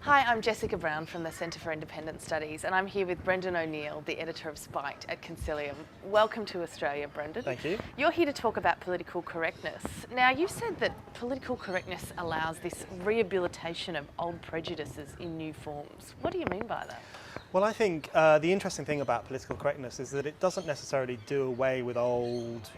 Hi, I'm Jessica Brown from the Centre for Independent Studies, and I'm here with Brendan O'Neill, the editor of Spiked at Concilium. Welcome to Australia, Brendan. Thank you. You're here to talk about political correctness. Now, you said that political correctness allows this rehabilitation of old prejudices in new forms. What do you mean by that? Well, I think the interesting thing about political correctness is that it doesn't necessarily do away with old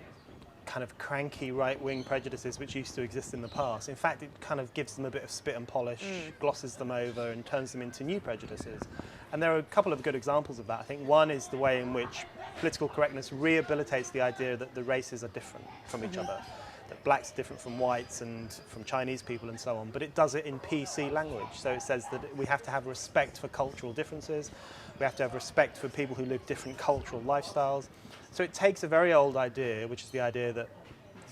kind of cranky right-wing prejudices which used to exist in the past. In fact, it kind of gives them a bit of spit and polish, glosses them over and turns them into new prejudices. And there are a couple of good examples of that. I think one is the way in which political correctness rehabilitates the idea that the races are different from each other, that blacks are different from whites and from Chinese people and so on, but it does it in PC language. So it says that we have to have respect for cultural differences, we have to have respect for people who live different cultural lifestyles. So it takes a very old idea, which is the idea that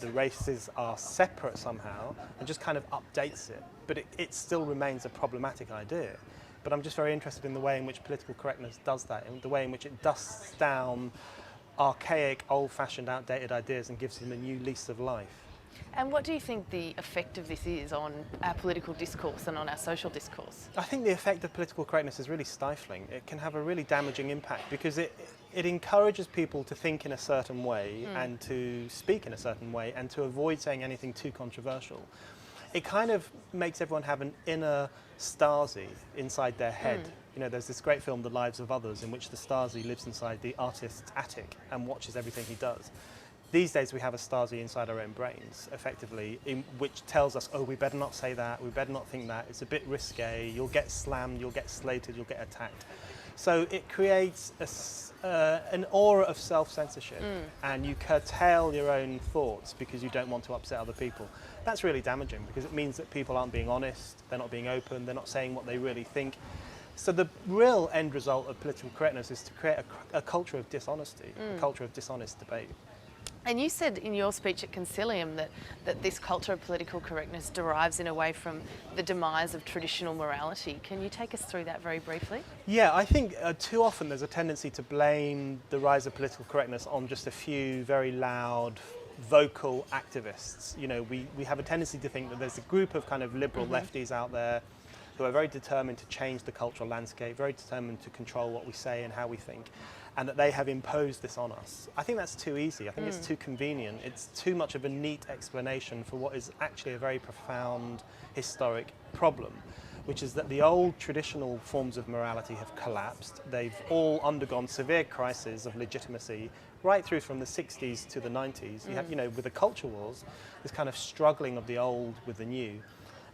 the races are separate somehow, and just kind of updates it. But it still remains a problematic idea. But I'm just very interested in the way in which political correctness does that, in the way in which it dusts down archaic, old-fashioned, outdated ideas and gives them a new lease of life. And what do you think the effect of this is on our political discourse and on our social discourse? I think the effect of political correctness is really stifling. It can have a really damaging impact because it encourages people to think in a certain way and to speak in a certain way and to avoid saying anything too controversial. It kind of makes everyone have an inner Stasi inside their head. You know, there's this great film, The Lives of Others, in which the Stasi lives inside the artist's attic and watches everything he does. These days we have a Stasi inside our own brains, effectively, which tells us, oh, we better not say that, we better not think that, it's a bit risque, you'll get slammed, you'll get slated, you'll get attacked. So it creates an aura of self-censorship and you curtail your own thoughts because you don't want to upset other people. That's really damaging because it means that people aren't being honest, they're not being open, they're not saying what they really think. So the real end result of political correctness is to create a culture of dishonesty, a culture of dishonest debate. And you said in your speech at Concilium that this culture of political correctness derives in a way from the demise of traditional morality. Can you take us through that very briefly? Yeah, I think too often there's a tendency to blame the rise of political correctness on just a few very loud, vocal activists. You know, we have a tendency to think that there's a group of kind of liberal lefties out there who are very determined to change the cultural landscape, very determined to control what we say and how we think, and that they have imposed this on us. I think that's too easy. I think it's too convenient. It's too much of a neat explanation for what is actually a very profound historic problem, which is that the old traditional forms of morality have collapsed. They've all undergone severe crises of legitimacy right through from the 60s to the 90s. You have, you know, with the culture wars, this kind of struggling of the old with the new.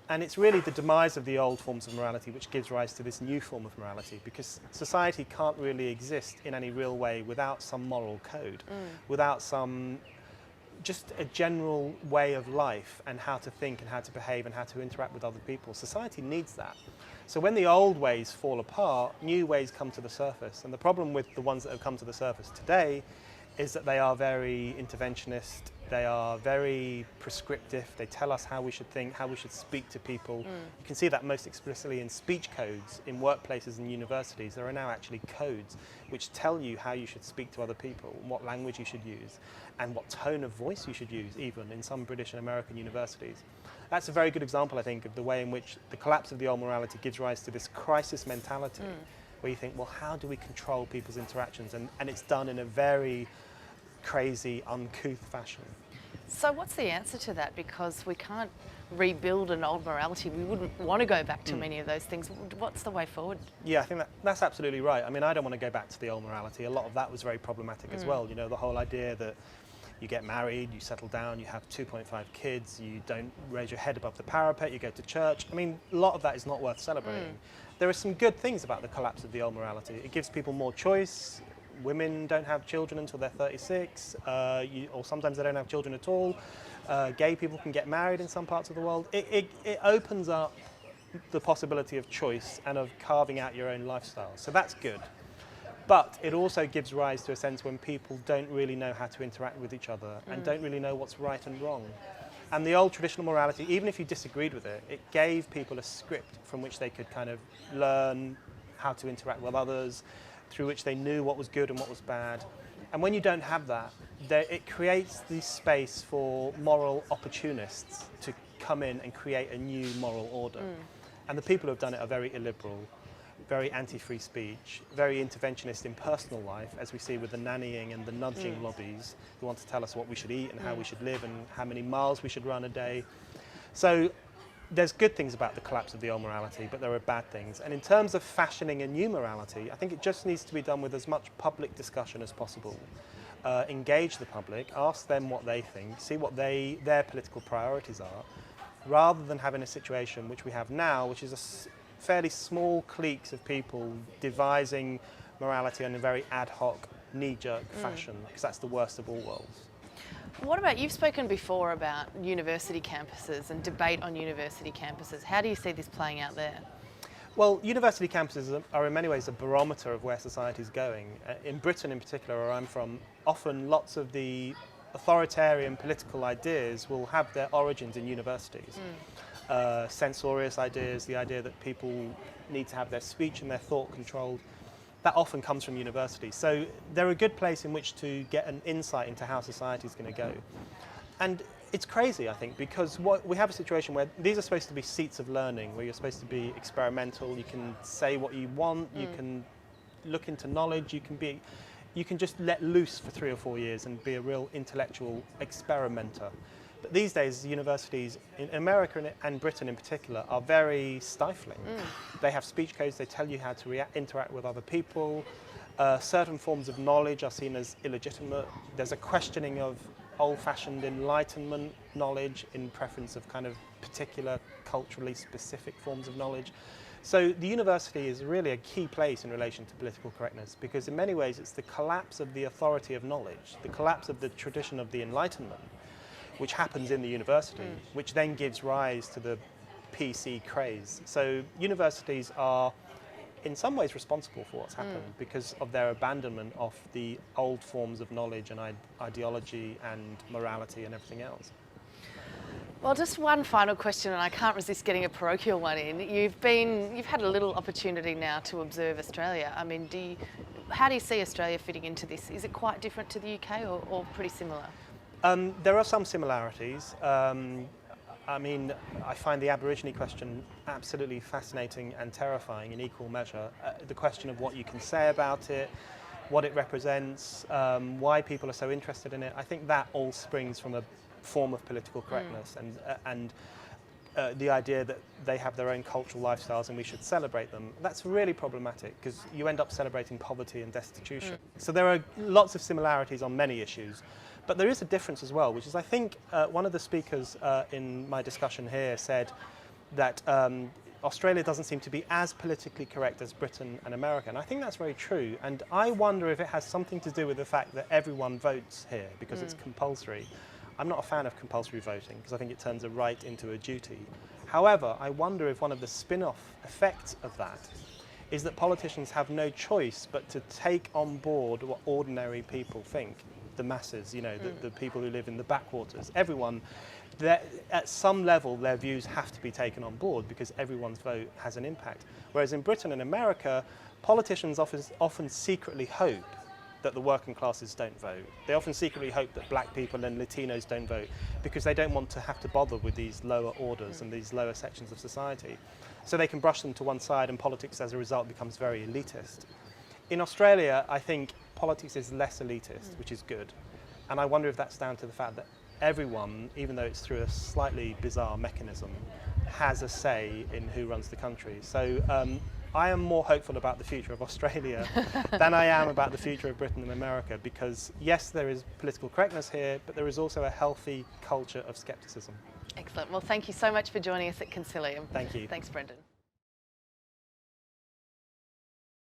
And it's really the demise of the old forms of morality which gives rise to this new form of morality, because society can't really exist in any real way without some moral code, without some just a general way of life and how to think and how to behave and how to interact with other people. Society needs that. So when the old ways fall apart, new ways come to the surface. And the problem with the ones that have come to the surface today is that they are very interventionist, they are very prescriptive, they tell us how we should think, how we should speak to people. You can see that most explicitly in speech codes in workplaces and universities. There are now actually codes which tell you how you should speak to other people, what language you should use, and what tone of voice you should use, even in some British and American universities. That's a very good example, I think, of the way in which the collapse of the old morality gives rise to this crisis mentality, where you think, well, how do we control people's interactions? And it's done in a very crazy, uncouth fashion. So what's the answer to that? Because we can't rebuild an old morality. We wouldn't want to go back to many of those things. What's the way forward? Yeah, I think that's absolutely right. I mean, I don't want to go back to the old morality. A lot of that was very problematic as well. You know, the whole idea that you get married, you settle down, you have 2.5 kids, you don't raise your head above the parapet, you go to church. I mean, a lot of that is not worth celebrating. There are some good things about the collapse of the old morality. It gives people more choice. Women don't have children until they're 36, or sometimes they don't have children at all. Gay people can get married in some parts of the world. It opens up the possibility of choice and of carving out your own lifestyle. So that's good. But it also gives rise to a sense when people don't really know how to interact with each other and don't really know what's right and wrong. And the old traditional morality, even if you disagreed with it, it gave people a script from which they could kind of learn how to interact with others, through which they knew what was good and what was bad. And when you don't have that, it creates this space for moral opportunists to come in and create a new moral order. And the people who have done it are very illiberal, very anti-free speech, very interventionist in personal life, as we see with the nannying and the nudging lobbies who want to tell us what we should eat and how we should live and how many miles we should run a day. So there's good things about the collapse of the old morality, but there are bad things. And in terms of fashioning a new morality, I think it just needs to be done with as much public discussion as possible. Engage the public, ask them what they think, see what their political priorities are, rather than having a situation which we have now, which is a fairly small cliques of people devising morality in a very ad hoc, knee-jerk fashion, because that's the worst of all worlds. What about, you've spoken before about university campuses and debate on university campuses. How do you see this playing out there? Well, university campuses are in many ways a barometer of where society is going. In Britain in particular, where I'm from, often lots of the authoritarian political ideas will have their origins in universities. Censorious ideas, the idea that people need to have their speech and their thought controlled, that often comes from universities. So they're a good place in which to get an insight into how society is going to go. And it's crazy, I think, because we have a situation where these are supposed to be seats of learning, where you're supposed to be experimental, you can say what you want, you can look into knowledge, you can just let loose for 3 or 4 years and be a real intellectual experimenter. But these days, universities in America and Britain in particular are very stifling. They have speech codes, they tell you how to interact with other people. Certain forms of knowledge are seen as illegitimate. There's a questioning of old-fashioned Enlightenment knowledge in preference of kind of particular culturally specific forms of knowledge. So the university is really a key place in relation to political correctness, because in many ways it's the collapse of the authority of knowledge, the collapse of the tradition of the Enlightenment, which happens in the university, which then gives rise to the PC craze. So universities are in some ways responsible for what's happened because of their abandonment of the old forms of knowledge and ideology and morality and everything else. Well, just one final question, and I can't resist getting a parochial one in. You've had a little opportunity now to observe Australia. I mean, how do you see Australia fitting into this? Is it quite different to the UK or pretty similar? There are some similarities. I mean, I find the Aborigine question absolutely fascinating and terrifying in equal measure. The question of what you can say about it, what it represents, why people are so interested in it, I think that all springs from a form of political correctness and the idea that they have their own cultural lifestyles and we should celebrate them. That's really problematic because you end up celebrating poverty and destitution. So there are lots of similarities on many issues. But there is a difference as well, which is I think one of the speakers in my discussion here said that Australia doesn't seem to be as politically correct as Britain and America. And I think that's very true. And I wonder if it has something to do with the fact that everyone votes here because it's compulsory. I'm not a fan of compulsory voting because I think it turns a right into a duty. However, I wonder if one of the spin-off effects of that is that politicians have no choice but to take on board what ordinary people think. The masses, you know, the people who live in the backwaters, everyone, at some level their views have to be taken on board because everyone's vote has an impact. Whereas in Britain and America, politicians often secretly hope that the working classes don't vote. They often secretly hope that black people and Latinos don't vote because they don't want to have to bother with these lower orders and these lower sections of society. So they can brush them to one side and politics as a result becomes very elitist. In Australia, I think politics is less elitist, which is good. And I wonder if that's down to the fact that everyone, even though it's through a slightly bizarre mechanism, has a say in who runs the country. So I am more hopeful about the future of Australia than I am about the future of Britain and America, because yes, there is political correctness here, but there is also a healthy culture of scepticism. Excellent. Well, thank you so much for joining us at Concilium. Thank you. Thanks, Brendan.